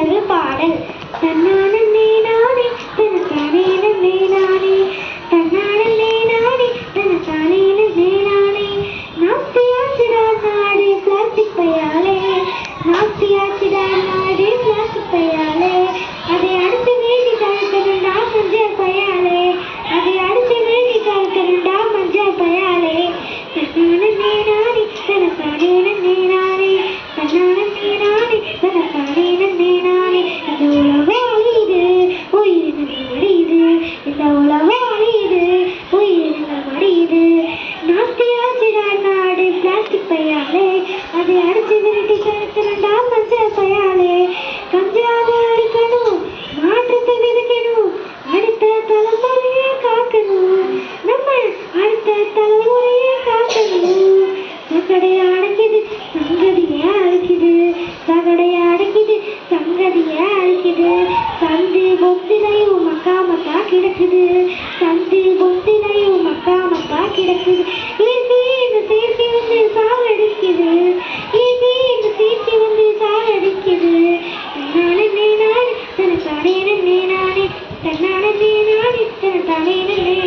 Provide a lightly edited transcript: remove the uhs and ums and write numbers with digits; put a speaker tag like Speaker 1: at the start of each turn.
Speaker 1: அழகு பாடல். தன்னானே நானே தனத்தானே நன்னே நானே தன்னானே நானே தனத்தானே நன்னே நானே நாஸ்தியாச்சிடா நாடு பிளாஸ்டிக் பையாலே நாஸ்தியாச்சிடா நாடு பிளாஸ்டிக் பையாலே அதை அடுத்து வேண்டி கலக்கணுண்டா மஞ்சள் பையாலே அதை அடுத்து வேண்டி கலக்கணுண்டா மஞ்சள் பையாலே தன்னானே நானே தனத்தானே நன்னே நானே தன்னானே நானே தனத்தானே நன்னே நானே இந்த உலகம் அழியுது உயிரினங்கள் மடியுது இந்த உலகம் அழியுது உயிரினங்கள் மடியுது நாஸ்தியாச்சிடா நாடு பிளாஸ்டிக் பையாலே அதை அடிச்சு விரட்டி கலக்கணுண்டா மஞ்சள் பையாலே கஞ்சாக அடிக்கணும் மாற்றத்தை விதைக்கணும் அடுத்த தலைமுறையை காக்கணும் நம்ம அடுத்த தலைமுறையை காக்கணும் சகடையை அடைக்குது சங்கதியை அழைக்குது சகடையை அடைக்குது சங்கதியை அழைக்குது சந்து பொத்திலையும் மக்கா மக்கா கிடக்குது சந்து பொத்திலையும் மக்கா மக்கா கிடக்குது இயற்கை இந்த செயற்கை வந்து சாகடிக்குது இயற்கை இந்த செயற்கை வந்து சாகடிக்குது தன்னானே நானே தனத்தானே நன்னே நானே தன்னானே நானே தனத்தானே நன்னே